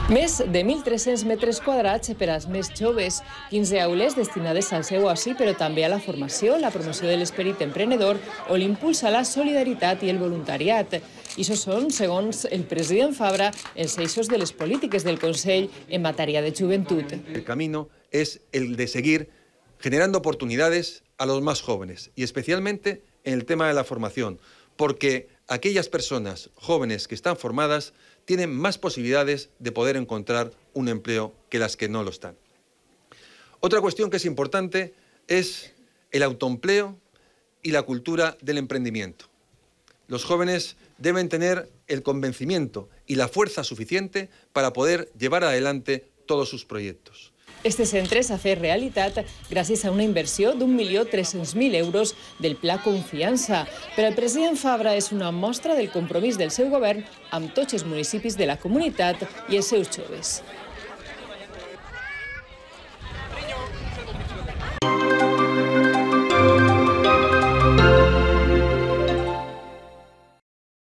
Més de 1.300 metres quadrats per als més joves, 15 aules destinades al seu oci, però també a la formació, la promoció de l'esperit emprenedor o l'impuls a la solidaritat i el voluntariat. I això són, segons el president Fabra, els eixos de les polítiques del Consell en matèria de joventut. El camino es el de seguir generando oportunidades a los más jóvenes y especialmente en el tema de la formación, porque aquellas personas jóvenes que están formadas tienen más posibilidades de poder encontrar un empleo que las que no lo están. Otra cuestión que es importante es el autoempleo y la cultura del emprendimiento. Los jóvenes deben tener el convencimiento y la fuerza suficiente para poder llevar adelante todos sus proyectos. Este centre s'ha fet realitat gràcies a una inversió d'1.300.000 euros del Pla Confiança. Per al president Fabra és una mostra del compromís del seu govern amb tots els municipis de la comunitat i els seus joves.